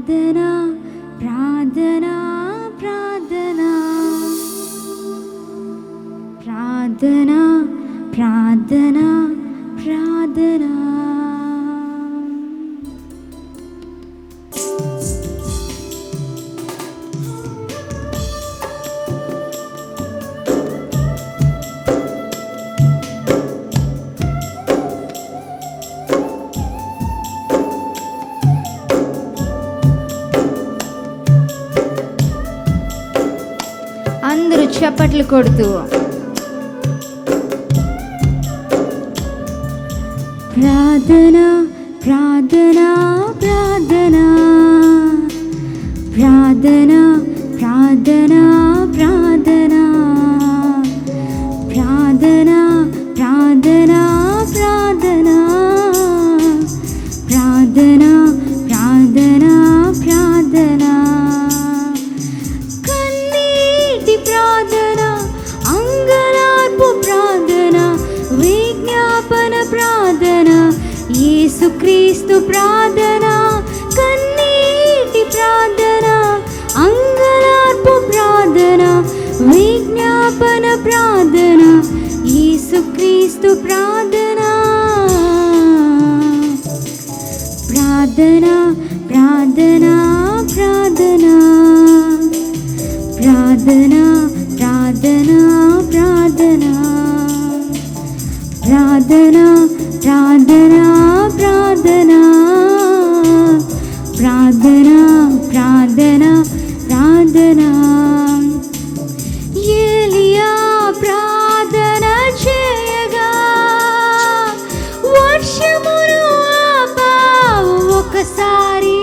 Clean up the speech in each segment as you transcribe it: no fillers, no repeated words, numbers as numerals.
ప్రార్థన ప్రార్థన ప్రార్థన ప్రార్థన ప్రార్థన ప్రార్థన. అందరూ చప్పట్లు కొడుతూ ప్రార్థన ప్రార్థన ప్రార్థన ప్రార్థన ప్రార్థన ప్రార్థన ప్రార్థన ప్రార్థన ప్రార్థన ప్రార్థన ప్రార్థన ప్రార్థన. కన్నీటి ప్రార్థన, అంగలార్పు ప్రార్థన, విజ్ఞాపన ప్రార్థన, యేసుక్రీస్తు ప్రార్థన. కన్నీటి ప్రార్థన, అంగలార్పు ప్రార్థన, విజ్ఞాపన ప్రార్థన, యేసుక్రీస్తు ప్రార్థన. ప్రార్థన ప్రార్థన ప్రార్థన ప్రార్థన ప్రార్థన ప్రార్థన ప్రార్థన ప్రార్థన ప్రార్థన ప్రార్థన ప్రార్థన ప్రార్థన. ఏలియా ప్రార్థన చేయగా వర్షమును ఆపావు ఒకసారి.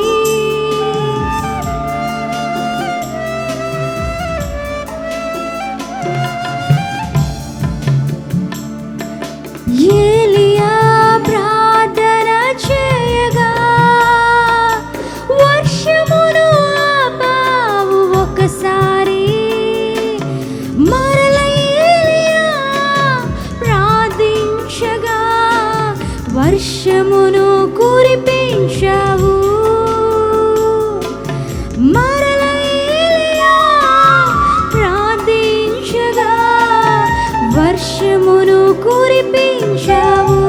ఏలియా ప్రార్థన చేయగా వర్షమును ఆపావు ఒకసారి. మరల ఏలియా ప్రార్థించగా వర్షమును కురిపించావు. మరల ఏలియా ప్రార్థించగా వర్షమును కురిపించావు.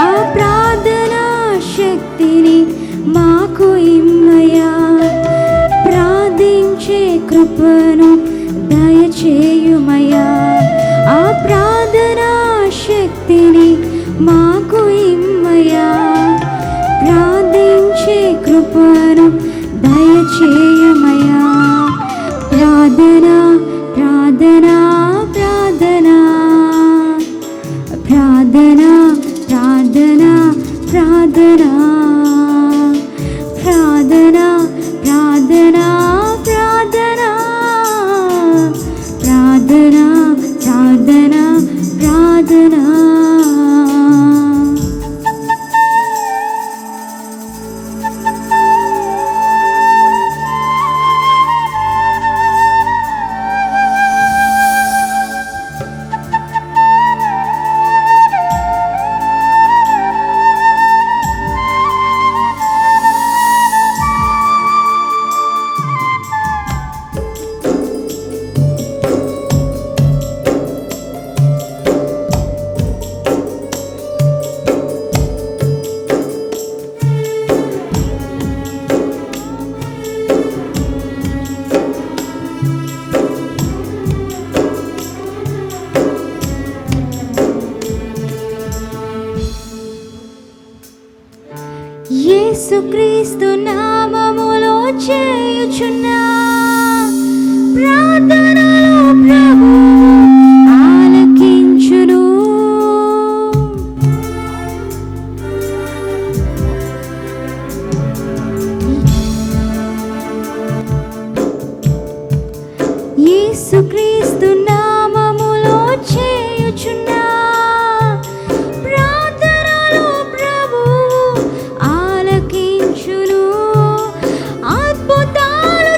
ఆ ప్రార్థనా శక్తిని మాకు ఇమ్మయ్యా, ప్రార్థించే కృపను దయచేయుమయ్యా. ఆ ప్రార్థనా శక్తిని మాకు ఇమ్మయ్యా, ప్రార్థించే కృపను దయచేయుమయ్యా. ప్రార్థన ప్రార్థన ప్రార్థన ప్రార్థన ప్రార్థన ప్రార్థన ప్రార్థన ప్రార్థన ప్రార్థన ప్రార్థన ప్రార్థన ప్రార్థన. యేసుక్రీస్తు నామములో చేయుచున్న ప్రార్థనలో ప్రభువు ఆలకించును. యేసుక్రీస్తు నామములో చేయుచున్న ప్రార్థనలో ప్రభువు ఆలకించును. అద్భుతాలు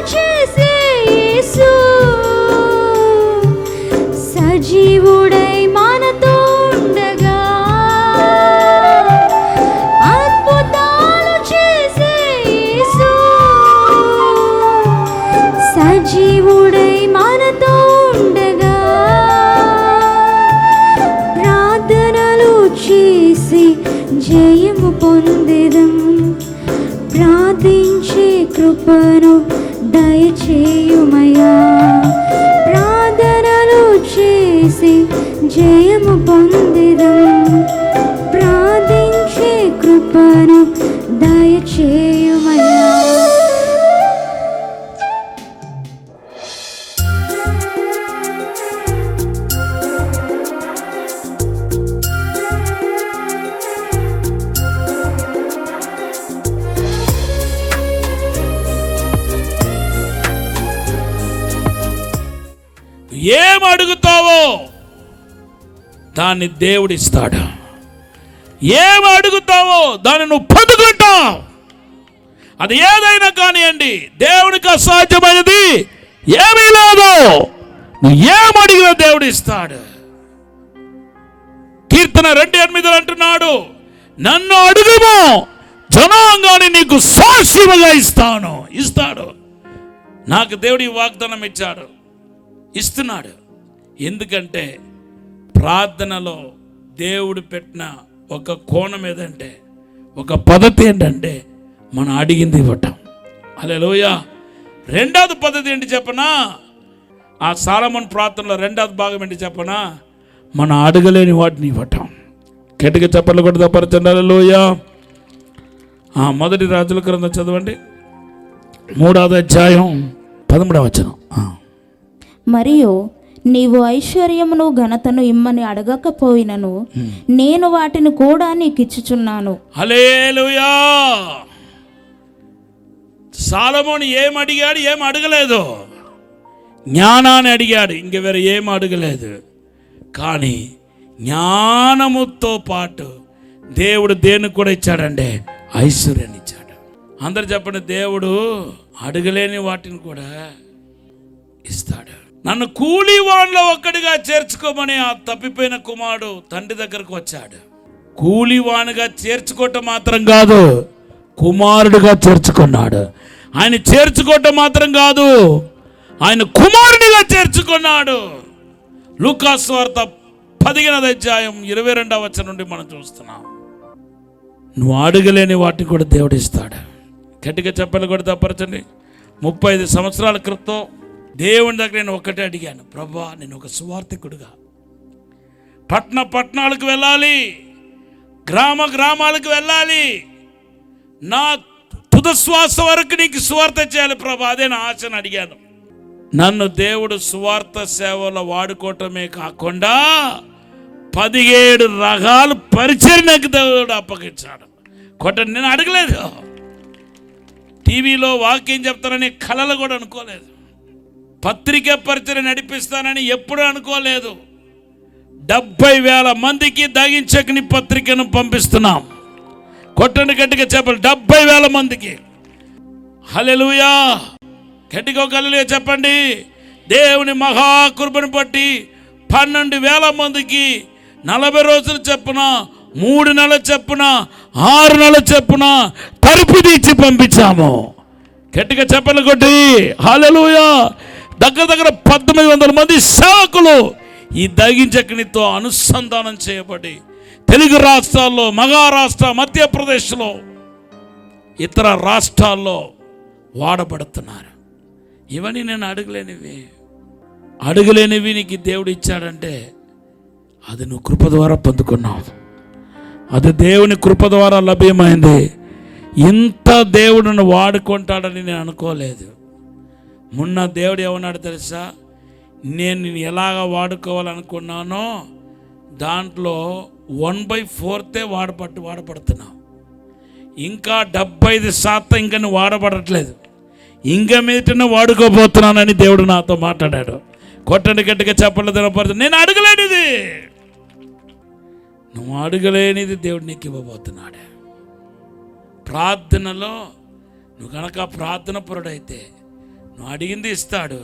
కృపను దయచేయుమయ్యా. ప్రార్థనలు చేసి జయము పొందెదం, ప్రార్థించే కృపను దయచేయుమయ్యా. ఏం అడుగుతావో దాన్ని దేవుడిస్తాడు. ఏం అడుగుతావో దాన్ని నువ్వు పొందుకుంటావు. అది ఏదైనా కానివ్వండి, దేవునికి అసాధ్యమైనది ఏమీ లేదు. నువ్వు ఏం అడిగినా దేవుడు ఇస్తాడు. కీర్తన 2:8 అంటున్నాడు, నన్ను అడుగుము జనాంగాన్ని నీకు సాక్షిగా ఇస్తాడు. నాకు దేవుడి వాగ్దానం ఇచ్చాడు, ఇస్తున్నాడు. ఎందుకంటే ప్రార్థనలో దేవుడు పెట్టిన ఒక కోణం ఏదంటే, ఒక పద్ధతి ఏంటంటే మనం అడిగింది ఇవ్వటం. హల్లెలూయా. రెండవది పద్ధతి ఏంటి చెప్పనా? ఆ సాలమోను ప్రార్థనలో రెండవది భాగం ఏంటి చెప్పనా? మనం అడగలేని వాటిని ఇవ్వటం. గట్టిగా చప్పట్లు కొడతా పరచండి. హల్లెలూయా. మొదటి రాజుల గ్రంథం చదవండి, 3వ అధ్యాయం 13వ వచనం. మరియు నీవు ఐశ్వర్యమును ఘనతను ఇమ్మని అడగకపోయినను నేను వాటిని కూడా నీకు ఇచ్చుచున్నాను. హల్లెలూయా. సాలమోను ఏం అడిగాడు? ఏం అడగలేదు. జ్ఞానాన్ని అడిగాడు, ఇంక వేరే ఏం అడగలేదు. కానీ జ్ఞానముతో పాటు దేవుడు దేనికి కూడా ఇచ్చాడంటే ఐశ్వర్యాన్ని ఇచ్చాడు. అందరు చెప్పండి, దేవుడు అడగలేని వాటిని కూడా ఇస్తాడు. నన్ను కూలివాన్లో ఒక్కడిగా చేర్చుకోమని ఆ తప్పిపోయిన కుమారుడు తండ్రి దగ్గరకు వచ్చాడు. కూలివానుగా చేర్చుకోవటం మాత్రం కాదు, కుమారుడుగా చేర్చుకున్నాడు. ఆయన చేర్చుకోవటం మాత్రం కాదు, ఆయన కుమారుడిగా చేర్చుకున్నాడు. లూకాసు వార్త 15వ అధ్యాయం 22వ వచనం నుండి మనం చూస్తున్నాం. నువ్వు అడగలేని వాటిని కూడా దేవుడు ఇస్తాడు. గట్టిగా చెప్పలు కూడా తప్పరచండి. 35 సంవత్సరాల క్రితం దేవుని దగ్గర నేను ఒక్కటే అడిగాను, ప్రభువా నేను ఒక సువార్థికుడుగా పట్టణాలకు వెళ్ళాలి, గ్రామాలకు వెళ్ళాలి, నా తుద శ్వాస వరకు నీకు సువార్త చేయాలి ప్రభా, అదే నా ఆశను అడిగాను. నన్ను దేవుడు సువార్త సేవలో వాడుకోవటమే కాకుండా 17 రకాల పరిచర్యకు దేవుడు అప్పగించాడు. కొట్టండి, నేను అడగలేదు. టీవీలో వాక్యం చెప్తానని కలలు కూడా అనుకోలేదు. పత్రిక పరిచర్య నడిపిస్తానని ఎప్పుడూ అనుకోలేదు. 70,000 మందికి దగించకని పత్రికను పంపిస్తున్నాం. కొట్టండి గట్టిగా చెప్పండి, 70,000 మందికి. హల్లెలూయా. గట్టిగా ఒక హల్లెలూయా చెప్పండి. దేవుని మహాకృపను బట్టి 12,000 మందికి 40 రోజులు చెప్పున, 3 నెలల చెప్పున, 6 నెలల చెప్పున తలుపు తీర్చి పంపించాము. గట్టిగా చెప్పలు కొట్టి హల్లెలూయా. దగ్గర 1,800 మంది సేవకులు ఈ దగించకనితో అనుసంధానం చేయబడి తెలుగు రాష్ట్రాల్లో, మహారాష్ట్ర, మధ్యప్రదేశ్లో, ఇతర రాష్ట్రాల్లో వాడబడుతున్నారు. ఇవన్నీ నేను అడగలేనివి నీకు దేవుడు ఇచ్చాడంటే అది నువ్వు కృప ద్వారా పొందుకున్నావు. అది దేవుని కృప ద్వారా లభ్యమైంది. ఇంత దేవుడును వాడుకుంటాడని నేను అనుకోలేదు. మొన్న దేవుడు ఏమన్నాడు తెలుసా? నేను ఎలాగ వాడుకోవాలనుకున్నానో దాంట్లో 1/4 వాడబడుతున్నావు. ఇంకా 75% ఇంకా నువ్వు వాడబడట్లేదు. ఇంకా మీదట వాడుకోబోతున్నానని దేవుడు నాతో మాట్లాడాడు. కొట్టండి గట్టిగా చెప్పలేదు తినపడుతుంది. నేను అడగలేనిది, నువ్వు అడగలేనిది దేవుడు నీకు ఇవ్వబోతున్నాడు. ప్రార్థనలో నువ్వు కనుక ప్రార్థన పరుడైతే నువ్వు అడిగింది ఇస్తాడు.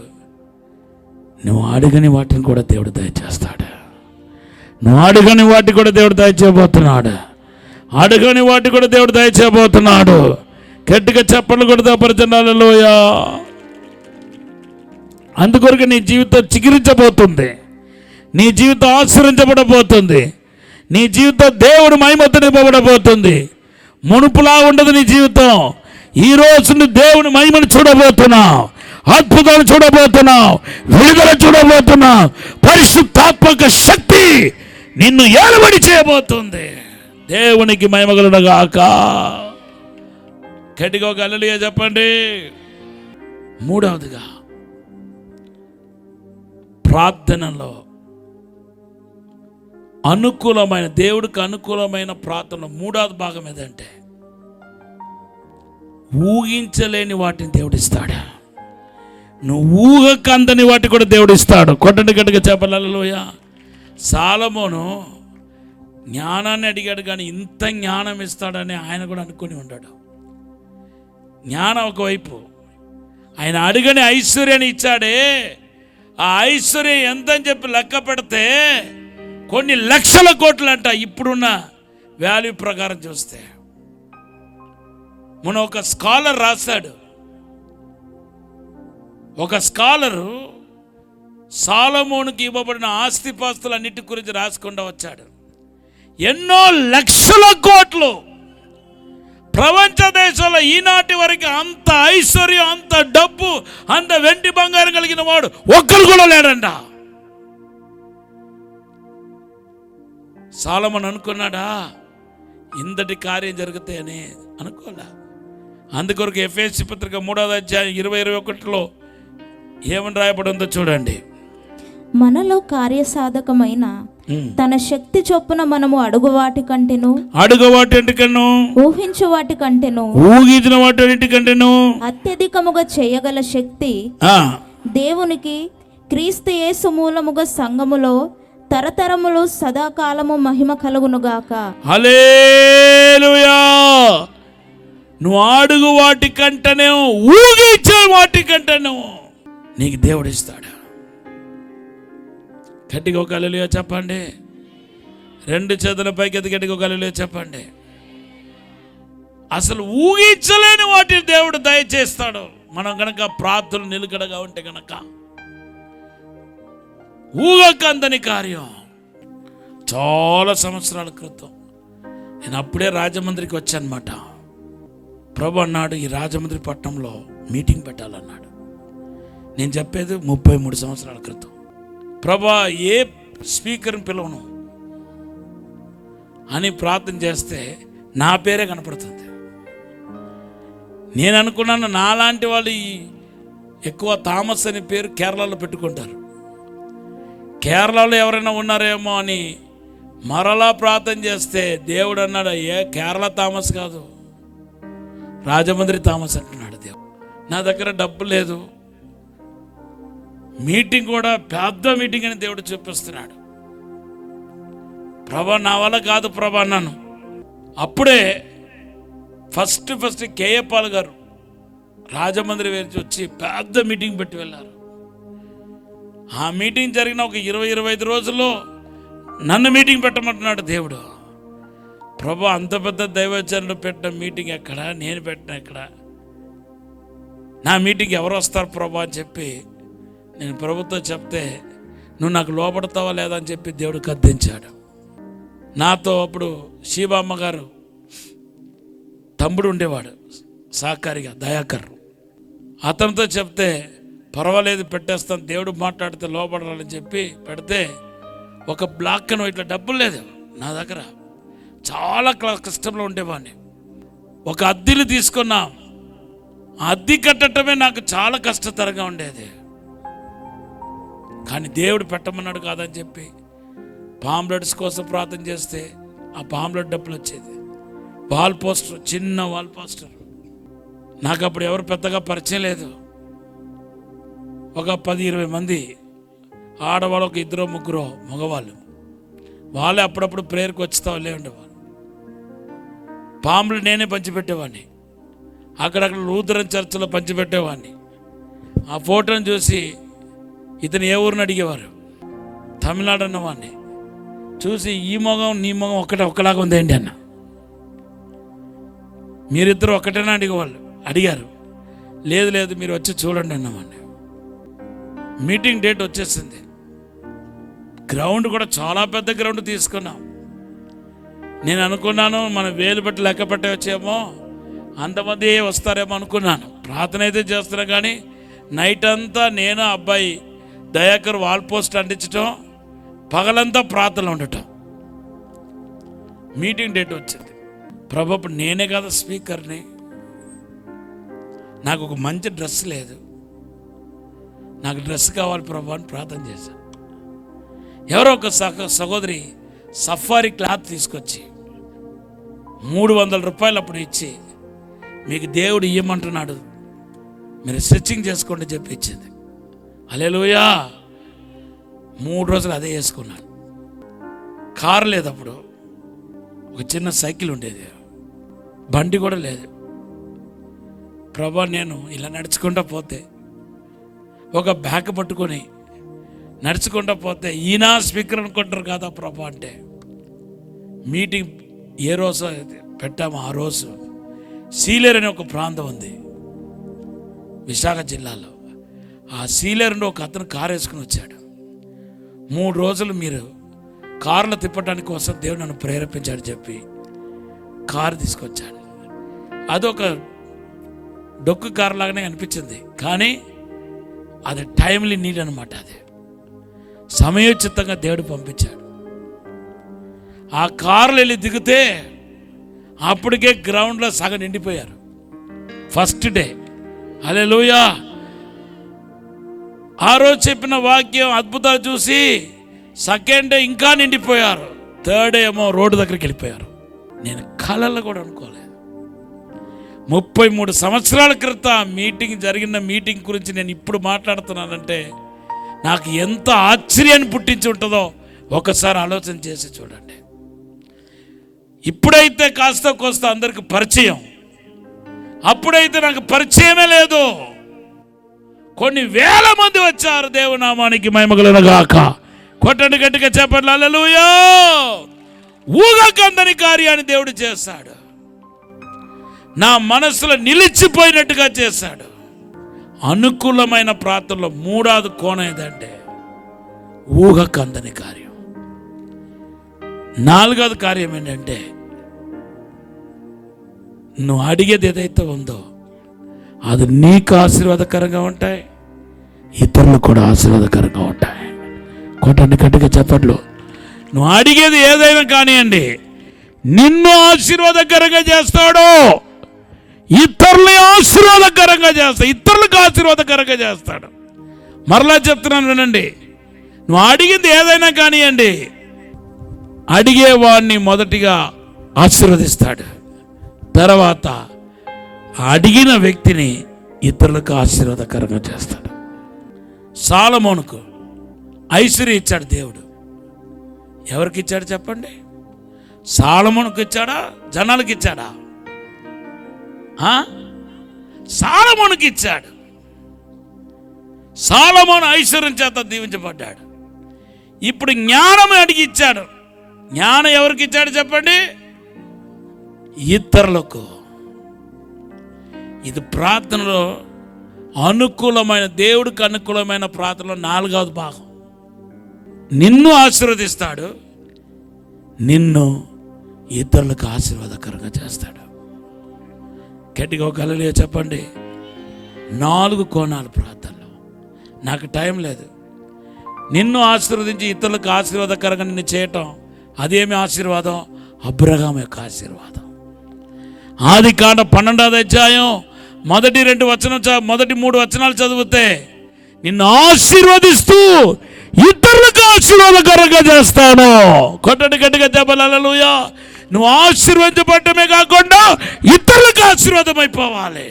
నువ్వు అడగని వాటిని కూడా దేవుడు దయచేస్తాడు. నువ్వు అడగని వాటిని కూడా దేవుడు దయచేయబోతున్నాడు. అడగని వాటిని కూడా దేవుడు దయచేయబోతున్నాడు. గట్టిగా చెప్పలు కొడతా పరిచయాలలోయా. అందుకొరకు నీ జీవితం చిగురించబోతుంది. నీ జీవితం ఆశ్రయించబడబోతుంది. నీ జీవితం దేవుడు మహిమతో నింపబడబోతుంది. మునుపులా ఉండదు నీ జీవితం. ఈ రోజు దేవుని మహిమను చూడబోతున్నావు, అద్భుతాలు చూడబోతున్నావు, విడుదల చూడబోతున్నావు. పరిశుద్ధాత్మక శక్తి నిన్ను ఏలుబడి చేయబోతుంది. దేవునికి మహిమ కలుగుగాక. గట్టిగా ఒక హల్లెలూయా చెప్పండి. మూడవదిగా ప్రార్థనలో అనుకూలమైన, దేవుడికి అనుకూలమైన ప్రార్థన మూడవది భాగం ఏదంటే ఊహించలేని వాటిని దేవుడిస్తాడు. నువ్వు ఊహకు అందని వాటి కూడా దేవుడిస్తాడు. కొట్టండి గట్టిగా చెప్పాలి హల్లెలూయా. సాలమోను జ్ఞానాన్ని అడిగాడు, కానీ ఇంత జ్ఞానం ఇస్తాడని ఆయన కూడా అనుకుని ఉన్నాడు. జ్ఞానం ఒకవైపు, ఆయన అడిగని ఐశ్వర్యాన్ని ఇచ్చాడే, ఆ ఐశ్వర్యం ఎంత అని చెప్పి లెక్క పెడితే కొన్ని లక్షల కోట్లు అంట ఇప్పుడున్న వాల్యూ ప్రకారం చూస్తే. మన ఒక స్కాలర్ రాశాడు, ఒక స్కాలరు సాలమోనుకి ఇవ్వబడిన ఆస్తిపాస్తులన్నిటి గురించి రాసుకుంటూ వచ్చాడు. ఎన్నో లక్షల కోట్లు ప్రపంచ దేశంలో ఈనాటి వరకు అంత ఐశ్వర్యం, అంత డబ్బు, అంత వెండి బంగారం కలిగిన వాడు ఒక్కరు కూడా లేడంట. సాలమోను అనుకున్నాడా ఇంతటి కార్యం జరుగుతాయని? అనుకోలే. అందుకొరకు ఎఫెసీ పత్రిక 3వ అధ్యాయం 20-21 ఏమని రాయబడిందో చూడండి. మనలో కార్యసాధకమైన తన శక్తి చొప్పున మనము అడుగు వాటి కంటేను ఊహించు వాటి కంటేను ఊహించిన వాటి కంటేను అత్యధికముగా చేయగల శక్తి దేవునికి క్రీస్తు యేసు మూలముగా సంఘములో తరతరములు సదాకాలము మహిమ కలుగునుగాక. హల్లెలూయా. నువ్వు అడుగు వాటి కంటేనే, ఊహించే వాటి కంటేనే నీకు దేవుడు ఇస్తాడు. గట్టిగా ఒక హల్లెలూయా చెప్పండి. 2 చేతుల పైకి ఎత్తి గట్టిగా ఒక హల్లెలూయా చెప్పండి. అసలు ఊహించలేని వాటిని దేవుడు దయచేస్తాడు మనం కనుక ప్రార్థనలు నిలకడగా ఉంటే కనుక. ఊహకందని కార్యం. చాలా సంవత్సరాల క్రితం నేను అప్పుడే రాజమండ్రికి వచ్చానమాట. ప్రభు అన్నాడు, ఈ రాజమండ్రి పట్టణంలో మీటింగ్ పెట్టాలన్నాడు. నేను చెప్పేది 33 సంవత్సరాల క్రితం. ప్రభా, ఏ స్పీకర్ని పిలవను అని ప్రార్థన చేస్తే నా పేరే కనపడుతుంది. నేను అనుకున్నాను నాలాంటి వాళ్ళు ఎక్కువ థామస్ అనే పేరు కేరళలో పెట్టుకుంటారు, కేరళలో ఎవరైనా ఉన్నారేమో అని మరలా ప్రార్థన చేస్తే దేవుడు అన్నాడు, ఏ కేరళ థామస్ కాదు, రాజమండ్రి థామస్ అంటున్నాడు దేవుడు. నా దగ్గర డబ్బు లేదు, మీటింగ్ కూడా పెద్ద మీటింగ్ అని దేవుడు చూపిస్తున్నాడు. ప్రభా, నా వల్ల కాదు ప్రభా అన్నాను. అప్పుడే ఫస్ట్ కేఏ పాల్ గారు రాజమండ్రి వేసి వచ్చి పెద్ద మీటింగ్ పెట్టి వెళ్ళారు. ఆ మీటింగ్ జరిగిన ఒక 20-25 రోజుల్లో నన్ను మీటింగ్ పెట్టమంటున్నాడు దేవుడు. ప్రభా, అంత పెద్ద దైవజనులు పెట్టిన మీటింగ్ ఎక్కడ, నేను పెట్టిన ఎక్కడ, నా మీటింగ్ ఎవరు వస్తారు ప్రభా అని చెప్పి నేను ప్రభుత్వం చెప్తే, నువ్వు నాకు లోపడతావా లేదా అని చెప్పి దేవుడు గద్దించాడు. నాతో అప్పుడు శివమ్మ గారు తమ్ముడు ఉండేవాడు సహకారిగా, దయాకర్. అతనితో చెప్తే పర్వాలేదు పెట్టేస్తాను, దేవుడు మాట్లాడితే లోపడాలని చెప్పి పెడితే ఒక బ్లాక్ అని ఇట్లా డబ్బులు లేదు నా దగ్గర, చాలా కష్టంలో ఉండేవాడిని. ఒక అద్దెలు తీసుకున్నా, అద్దె కట్టడమే నాకు చాలా కష్టతరంగా ఉండేది. కానీ దేవుడు పెట్టమన్నాడు కాదని చెప్పి పాంప్లెట్స్ కోసం ప్రార్థన చేస్తే ఆ పాంప్లెట్ డబ్బులు వచ్చేది. వాల్ పోస్టర్, చిన్న వాల్ పోస్టర్. నాకు అప్పుడు ఎవరు పెద్దగా పరిచయం లేదు. ఒక 10-20 మంది ఆడవాళ్ళు, ఒక 2-3 మగవాళ్ళు. వాళ్ళే అప్పుడప్పుడు ప్రేయర్కి వచ్చుతా వాళ్ళే ఉండేవాళ్ళు. పాంప్లెట్ నేనే పంచిపెట్టేవాడిని, అక్కడక్కడ లూథరన్ చర్చిలో పంచిపెట్టేవాడిని. ఆ ఫోటోని చూసి ఇతను ఏ ఊరిని అడిగేవారు, తమిళనాడు అన్నవాడిని. చూసి ఈ మొగం నీ మొగం ఒక్కలాగా ఉంది ఏంటి అన్న, మీరిద్దరు ఒక్కటేనా అడిగారు. లేదు మీరు వచ్చి చూడండి అన్నవాడిని. మీటింగ్ డేట్ వచ్చేసింది. గ్రౌండ్ కూడా చాలా పెద్ద గ్రౌండ్ తీసుకున్నాం. నేను అనుకున్నాను మన వేలు బట్టి లెక్క పట్టే వచ్చేమో, అంతమంది వస్తారేమో అనుకున్నాను. ప్రార్థన అయితే చేస్తున్నా, కానీ నైట్ అంతా నేను అబ్బాయి దయాకర్ వాల్ పోస్ట్ అంటించడం, పగలంతా ప్రార్థనలు ఉండటం. మీటింగ్ డేట్ వచ్చింది. ప్రభు, నేనే కదా స్పీకర్ని, నాకు ఒక మంచి డ్రెస్ లేదు, నాకు డ్రెస్ కావాలి ప్రభు అని ప్రార్థన చేశాను. ఎవరో ఒక సహోదరి సఫారీ క్లాత్ తీసుకొచ్చి 300 రూపాయలు అప్పుడు ఇచ్చి, మీకు దేవుడు ఇవ్వమంటున్నాడు, మీరు స్టిచ్చింగ్ చేసుకోండి చెప్పి ఇచ్చింది. హల్లెలూయా. 3 రోజులు అదే వేసుకున్నాను. కారు లేదు అప్పుడు, ఒక చిన్న సైకిల్ ఉండేది, బండి కూడా లేదు. ప్రభా, నేను ఇలా నడుచుకుంటూ పోతే, ఒక బ్యాగ్ పట్టుకొని నడుచుకుంటూ పోతే, ఈయన స్పీకర్ అనుకుంటారు కదా ప్రభా అంటే. మీటింగ్ ఏ రోజు పెట్టామో ఆ రోజు సీలేరు అనే ఒక ప్రాంతం ఉంది విశాఖ జిల్లాలో. ఆ సీలేరులో ఒక అతను కారు వేసుకుని వచ్చాడు. 3 రోజులు మీరు కార్లు తిప్పడానికి కోసం దేవుడు నన్ను ప్రేరేపించాడు చెప్పి కారు తీసుకొచ్చాడు. అదొక డొక్కు కారు లాగానే అనిపించింది, కానీ అది టైమ్లీ నీడ్ అనమాట. అది సమయోచితంగా దేవుడు పంపించాడు. ఆ కారులో వెళ్ళి దిగితే అప్పటికే గ్రౌండ్లో సగం నిండిపోయారు ఫస్ట్ డే. హల్లెలూయా. ఆ రోజు చెప్పిన వాక్యం అద్భుతాలు చూసి సెకండ్ డే ఇంకా నిండిపోయారు. థర్డ్ డే ఏమో రోడ్డు దగ్గరికి వెళ్ళిపోయారు. నేను కళల్లో కూడా అనుకోలేదు. 33 సంవత్సరాల క్రితం మీటింగ్ జరిగిన మీటింగ్ గురించి నేను ఇప్పుడు మాట్లాడుతున్నానంటే నాకు ఎంత ఆశ్చర్యాన్ని పుట్టించి ఉంటుందో ఒకసారి ఆలోచన చేసి చూడండి. ఇప్పుడైతే కాస్త కోస్త అందరికి పరిచయం, అప్పుడైతే నాకు పరిచయమే లేదు. కొన్ని వేల మంది వచ్చారు. దేవునామానికి మహిమ కలుగును గాక. కొట్టండి గట్టిగా చెప్పండి హల్లెలూయా. ఊగకందని కార్యాన్ని దేవుడు చేశాడు. నా మనసులో నిలిచిపోయినట్టుగా చేశాడు. అనుకూలమైన ప్రాంతంలో 3వ కోణం ఏదంటే ఊహకందని కార్యం. 4వ కార్యం ఏంటంటే నువ్వు అడిగేది ఏదైతే ఉందో అది నీకు ఆశీర్వాదకరంగా ఉంటాయి, ఇతరులకు కూడా ఆశీర్వాదకరంగా ఉంటాయి. కొట్టండి గట్టిగా చెప్పట్లు. నువ్వు అడిగేది ఏదైనా కానివ్వండి, నిన్ను ఆశీర్వాదకరంగా చేస్తాడు, ఇతరులని ఆశీర్వాదకరంగా చేస్తాడు, ఇతరులకు ఆశీర్వాదకరంగా చేస్తాడు. మరలా చెప్తున్నాను వినండి, నువ్వు అడిగింది ఏదైనా కానివ్వండి, అడిగేవాడిని మొదటిగా ఆశీర్వదిస్తాడు, తర్వాత అడిగిన వ్యక్తిని ఇతరులకు ఆశీర్వాదకరంగా చేస్తాడు. సాలమోనుకు ఐశ్వర్యం ఇచ్చాడు దేవుడు. ఎవరికి ఇచ్చాడు చెప్పండి? సాలమోనుకు ఇచ్చాడా, జనాలకు ఇచ్చాడా? సాలమోనుకి ఇచ్చాడు. సాలమోను ఐశ్వర్యం చేత దీవించబడ్డాడు. ఇప్పుడు జ్ఞానం అడిగి ఇచ్చాడు. జ్ఞానం ఎవరికి ఇచ్చాడు చెప్పండి? ఇతరులకు. ఇది ప్రార్థనలో అనుకూలమైన, దేవుడికి అనుకూలమైన ప్రార్థనలో 4వ భాగం. నిన్ను ఆశీర్వదిస్తాడు, నిన్ను ఇతరులకు ఆశీర్వాదకరంగా చేస్తాడు. గట్టిగా ఒక హల్లెలూయా చెప్పండి. 4 కోణాలు ప్రార్థనలో. నాకు టైం లేదు. నిన్ను ఆశీర్వదించి ఇతరులకు ఆశీర్వాదకరంగా నిన్ను చేయటం అదేమి ఆశీర్వాదం? అబ్రహాము యొక్క ఆశీర్వాదం. ఆదికాండం 12వ అధ్యాయం మొదటి 3 వచనాలు చదివితే నిన్ను ఆశీర్వదిస్తూ ఇతరులకు ఆశీర్వాదకరంగా చేస్తాను. కొట్టడి గట్టిగా చెప్పాలి హల్లెలూయా. నువ్వు ఆశీర్వదించబడటమే కాకుండా ఇతరులకు ఆశీర్వాదం అయిపోవాలి.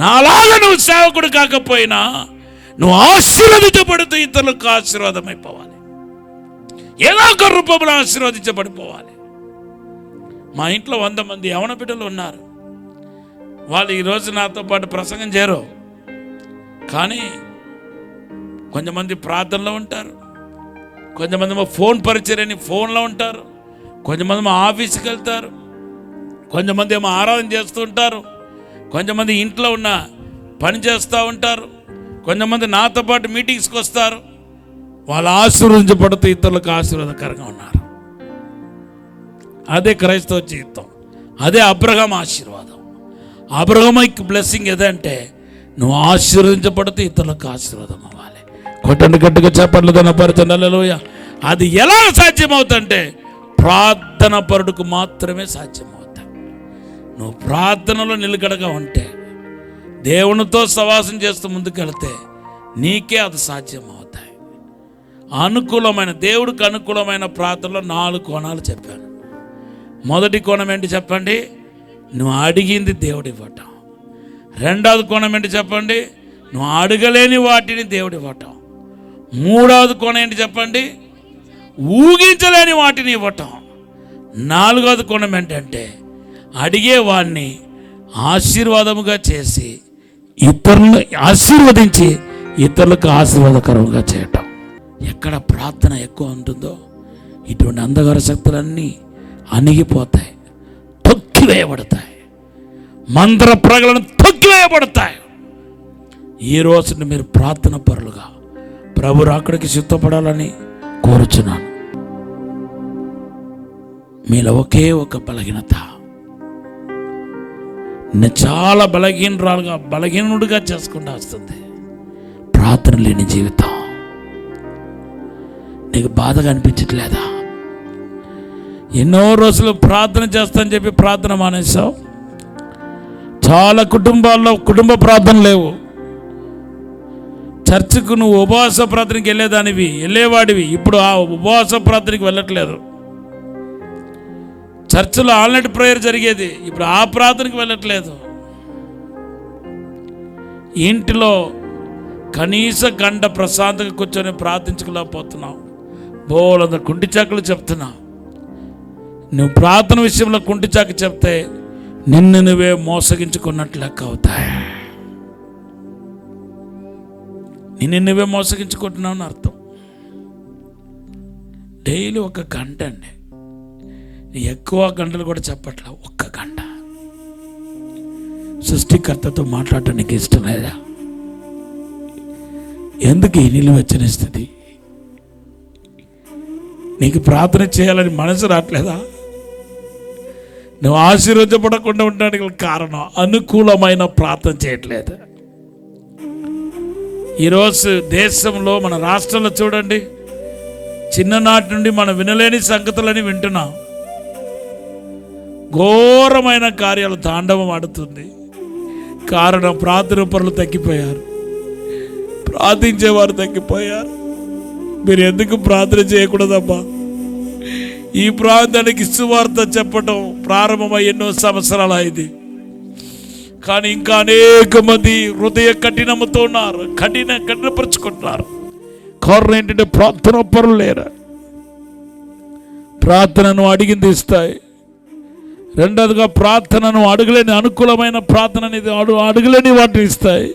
నాలాగా నువ్వు సేవకుడు కాకపోయినా నువ్వు ఆశీర్వదించబడుతూ ఇతరులకు ఆశీర్వాదం అయిపోవాలి. ఏదో ఒక రూపంలో ఆశీర్వదించబడిపోవాలి. మా ఇంట్లో 100 మంది యవన బిడ్డలు ఉన్నారు. వాళ్ళు ఈరోజు నాతో పాటు ప్రసంగం చేయరు, కానీ కొంతమంది ప్రార్థనలో ఉంటారు, కొంతమంది మా ఫోన్ పరిచర్యని ఫోన్లో ఉంటారు, కొంతమంది మా ఆఫీస్కి వెళ్తారు, కొంతమంది ఏమో ఆరాధన చేస్తూ ఉంటారు, కొంతమంది ఇంట్లో ఉన్న పని చేస్తూ ఉంటారు, కొంతమంది నాతో పాటు మీటింగ్స్కి వస్తారు. వాళ్ళు ఆశీర్వదించబడుతూ ఇతరులకు ఆశీర్వాదకరంగా ఉన్నారు. అదే క్రైస్తవ జీవితం. అదే అబ్రహాం ఆశీర్వాదం. అబ్రహాంకి బ్లెస్సింగ్ ఏదంటే నువ్వు ఆశీర్వదించబడితే ఇతరులకు ఆశీర్వాదం అవ్వాలి. కొట్టండి గట్టిగా చెప్పండి తన పరిచయం. హల్లెలూయా. అది ఎలా సాధ్యమవుతుందంటే ప్రార్థన పరుడుకు మాత్రమే సాధ్యమవుతాయి. నువ్వు ప్రార్థనలో నిలకడగా ఉంటే, దేవునితో సవాసం చేస్తూ ముందుకెళ్తే నీకే అది సాధ్యమవుతాయి. అనుకూలమైన, దేవుడికి అనుకూలమైన ప్రార్థనలో 4 కోణాలు చెప్పాను. మొదటి కోణం ఏంటి చెప్పండి? నువ్వు అడిగింది దేవుడు ఇవ్వటం. రెండవది కోణం ఏంటి చెప్పండి? నువ్వు అడగలేని వాటిని దేవుడు ఇవ్వటం. మూడవది కోణం ఏంటి చెప్పండి? ఊహించలేని వాటిని ఇవ్వటం. నాలుగవది కోణం ఏంటంటే అడిగే వాడిని ఆశీర్వాదముగా చేసి ఇతరులను ఆశీర్వదించి ఇతరులకు ఆశీర్వాదకరంగా చేయటం. ఎక్కడ ప్రార్థన ఎక్కువ ఉంటుందో ఇటువంటి అంధకార శక్తులన్నీ అణిగిపోతాయి, తొక్కివేయబడతాయి. మంత్ర ప్రగలను తొక్కివేయబడతాయి. ఈ రోజున మీరు ప్రార్థన పరులుగా ప్రభు రాకడికి సిద్ధపడాలని కోరుచున్నాను. మీలో ఒకే ఒక బలహీనత, నేను చాలా బలహీనుడిగా చేసుకుంటూ వస్తుంది ప్రార్థన లేని జీవితం. నీకు బాధగా అనిపించట్లేదా? ఎన్నో రోజులు ప్రార్థన చేస్తానని చెప్పి ప్రార్థన మానేసావు. చాలా కుటుంబాల్లో కుటుంబ ప్రార్థన లేవు. చర్చికు నువ్వు ఉపవాస ప్రార్థనకి వెళ్ళేవాడివి, ఇప్పుడు ఆ ఉపవాస ప్రార్థనకి వెళ్ళట్లేదు. చర్చిలో ఆల్నైట్ ప్రేయర్ జరిగేది, ఇప్పుడు ఆ ప్రార్థనకి వెళ్ళట్లేదు. ఇంటిలో కనీస గంట ప్రశాంతంగా కూర్చొని ప్రార్థించుకోలేకపోతున్నావు. బోలంత కుంటిచాకులు చెప్తున్నావు. నువ్వు ప్రార్థన విషయంలో కుంటిచాకు చెప్తే నిన్ను నువ్వే మోసగించుకున్నట్లు లెక్క అవుతాయి. నిన్ను నువ్వే మోసగించుకుంటున్నావు అని అర్థం. డైలీ 1 గంట అండి, ఎక్కువ గంటలు కూడా చెప్పట్లా, 1 గంట సృష్టికర్తతో మాట్లాడటం నీకు ఇష్టం లేదా? ఎందుకు ఈ నిలువెచ్చని స్థితి? నీకు ప్రార్థన చేయాలని మనసు రావట్లేదా? నువ్వు ఆశీర్వదించబడకుండా ఉండడానికి కారణం అనుకూలమైన ప్రార్థన చేయట్లేదు. ఈరోజు దేశంలో, మన రాష్ట్రంలో చూడండి, చిన్ననాటి నుండి మనం వినలేని సంగతులని వింటున్నాం. ఘోరమైన కార్యాలు తాండవం ఆడుతుంది. కారణం ప్రార్థన పరులు తగ్గిపోయారు, ప్రార్థించేవారు తగ్గిపోయారు. మీరు ఎందుకు ప్రార్థన చేయకూడదమ్మా? ఈ ప్రాంతానికి సువార్త చెప్పటం ప్రారంభమై ఎన్నో సంవత్సరాలు అయింది, కానీ ఇంకా అనేక మంది హృదయ కఠినముతో ఉన్నారు, కఠినపరుచుకుంటున్నారు. కారణం ఏంటంటే ప్రార్థన పరులు లేరు. ప్రార్థనను అడిగింది ఇస్తాయి. రెండవదిగా ప్రార్థనను అడగలేని, అనుకూలమైన ప్రార్థన అనేది అడగలేని వాటిని ఇస్తాయి.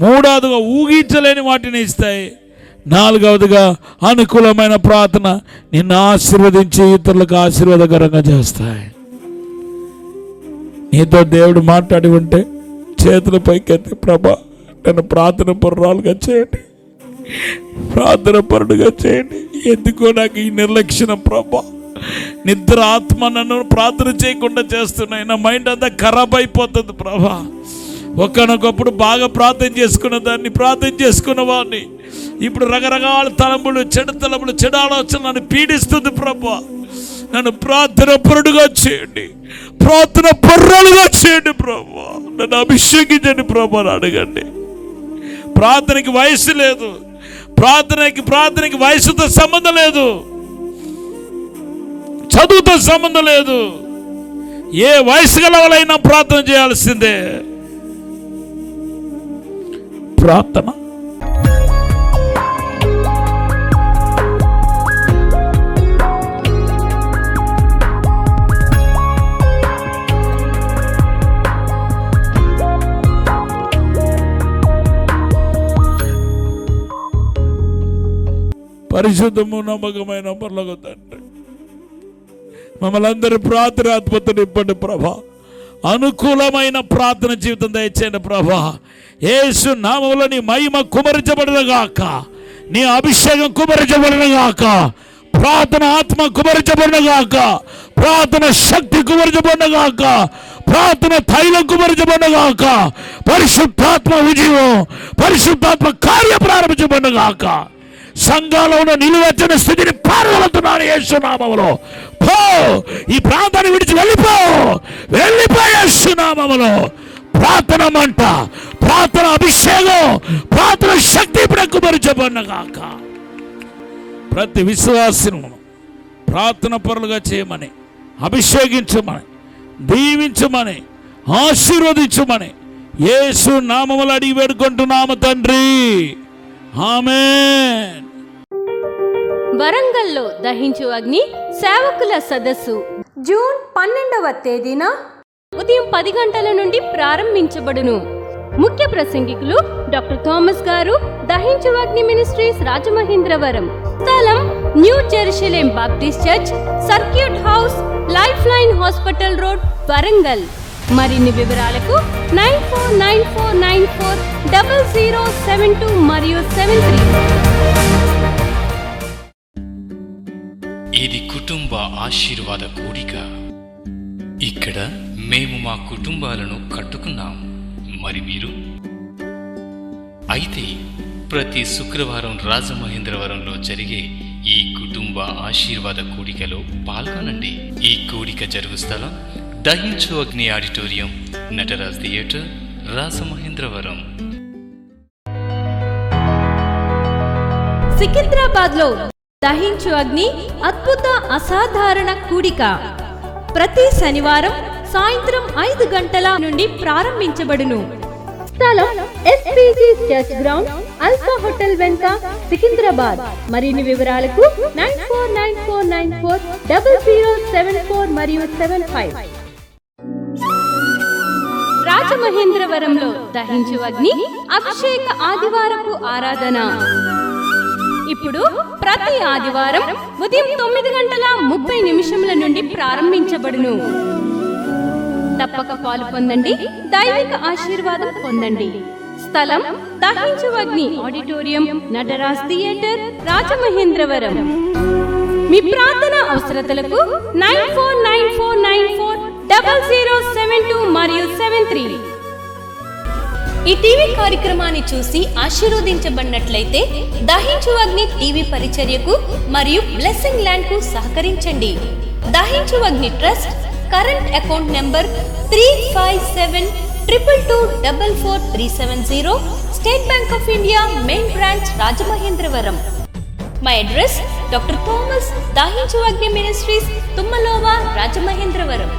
మూడవదిగా ఊహించలేని వాటిని ఇస్తాయి. నాలుగవదిగా అనుకూలమైన ప్రార్థన నిన్ను ఆశీర్వదించి ఇతరులకు ఆశీర్వాదకరంగా చేస్తాయి. నీతో దేవుడు మాట్లాడి ఉంటే చేతుల పైకెత్తి, ప్రభా నన్ను ప్రార్థన పరురాలుగా చేయండి, ప్రార్థన పరుడుగా చేయండి. ఎందుకో నాకు ఈ నిర్లక్ష్యం ప్రభా, నిద్ర ఆత్మ నన్ను ప్రార్థన చేయకుండా చేస్తున్నాయి, నా మైండ్ అంతా ఖరాబ్ అయిపోతుంది ప్రభా. ఒకనొకప్పుడు బాగా ప్రార్థన చేసుకున్న వాడిని ఇప్పుడు రకరకాల తలంపులు, చెడు ఆలోచనలు నన్ను పీడిస్తుంది ప్రభా. నన్ను ప్రార్థన పరుడుగా చేయండి, ప్రార్థన పరులుగా చేయండి ప్రభా. నన్ను అభిషేకించండి ప్రభా అని అడగండి. ప్రార్థనకి వయసు లేదు, ప్రార్థనకి వయసుతో సంబంధం లేదు, చదువుతో సంబంధం లేదు. ఏ వయసు గల వాళ్ళైనా ప్రార్థన చేయాల్సిందే. ప్రార్థన పరిశుద్ధము నమ్మకమైన పరలోక తండ్రి, మమ్మల్ని అందరి ప్రార్థన ఆత్మతో నింపండి ప్రభా. అనుకూలమైన ప్రార్థన జీవితం దయచేయండి ప్రభా. యేసు నామములో నీ మహిమ కుమరించబడును గాక, నీ అభిషేకం కుమరించబడును గాక. ప్రార్థన ఆత్మ కుమరించబడినగాక, ప్రార్థన శక్తి కుమరించబడినగాక, ప్రార్థన తైలం కుమరించబడినగాక, పరిశుద్ధాత్మ ఉజీవం, పరిశుద్ధాత్మ కార్య ప్రారంభించబడినగాక. సంఘాల్లో ఉన్న నిలువెచ్చని స్థితిని పారగలుగుతున్నాను యేసు నామములో. పో, ఈ ప్రాంతాన్ని విడిచి వెళ్ళిపో యేసు నామములో. ప్రార్థన మంట, ప్రార్థన అభిషేకం, ప్రార్థన శక్తి ఇప్పుడు కుమరించబడినగాక. ప్రతి విశ్వాసిను ప్రార్థన పరులుగా చేయమని, అభిషేకించమని, దీవించమని, ఆశీర్వదించమని యేసు నామములో అడిగి వేడుకుంటున్నాము తండ్రి. ఆమేన్. వరంగల్లో దహించు అగ్ని సేవకుల సదస్సు జూన్ 12వ తేదీన ఉదయం 10 గంటల నుండి ప్రారంభించబడును. ముఖ్య ప్రసంగికులు డాక్టర్ థామస్ గారు, దహించు అగ్ని మినిస్ట్రీస్ రాజమహేంద్రవరం. స్థలం new Jerusalem Baptist church, circuit house, life line hospital road, Warangal. మరిన్ని వివరాలకు 9494940072 మరియు 73. ఇది కుటుంబ ఆశీర్వాద కూడిక. ఇక్కడ మేము మా కుటుంబాలను కట్టుకున్నాం. మరి మీరు? అయితే ప్రతి శుక్రవారం రాజమహేంద్రవరంలో జరిగే ఈ కుటుంబ ఆశీర్వాద కూడికలో పాల్గొనండి. ఈ కూడిక జరుగు స్థలం దహించు అగ్ని ఆడిటోరియం, నటరాజ్ థియేటర్, రాజమహేంద్రవరం. సికింద్రాబాద్ లో దహించు అగ్ని అద్భుత అసాధారణ కూడిక ప్రతి శనివారం సాయంత్రం 5 గంటల నుండి ప్రారంభించబడును. స్థలం SPG church ground, alpha hotel వెనుక, సికింద్రాబాద్. మరిన్ని వివరాలకు 9494940074 మరియు 75. రాజమహేంద్రవరంలో దహించు అగ్ని అభిషేక ఆదివారపు ఆరాధన ఇప్పుడు ప్రతి ఆదివారం ఉదయం 9:30 నుండి ప్రారంభించబడును. తప్పక పాలు పొందండి, దైవిక ఆశీర్వాదం పొందండి. స్థలం దహించు అగ్ని ఆడిటోరియం, నటరాజ్ థియేటర్, రాజమహేంద్రవరం. మీ ప్రార్థన అవసరతలకు 9494940072 మరియు 73. ఈ టీవీ కార్యక్రమాన్ని చూసి ఆశీర్వదించబడినట్లయితే దహించు అగ్ని టీవీ పరిచర్యకు మరియు బ్లెస్సింగ్ ల్యాండ్ కు సహకరించండి. దహించు అగ్ని trust current account number 357222444370, State Bank of India main branch, Rajamahendravaram. My address doctor Thomas, దహించు అగ్ని మినిస్ట్రీస్, తుమ్మలోవా, రాజమహేంద్రవరం.